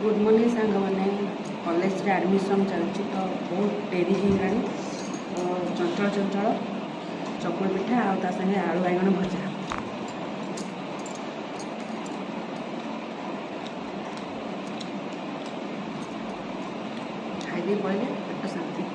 Good morning सांग मैंने college रे एडमिशन चलती तो बहुत डेरी हो चंचल चंचल चकुली पिठा आ संगे आलू बाइगण भजा खाई पड़े पेट शांति।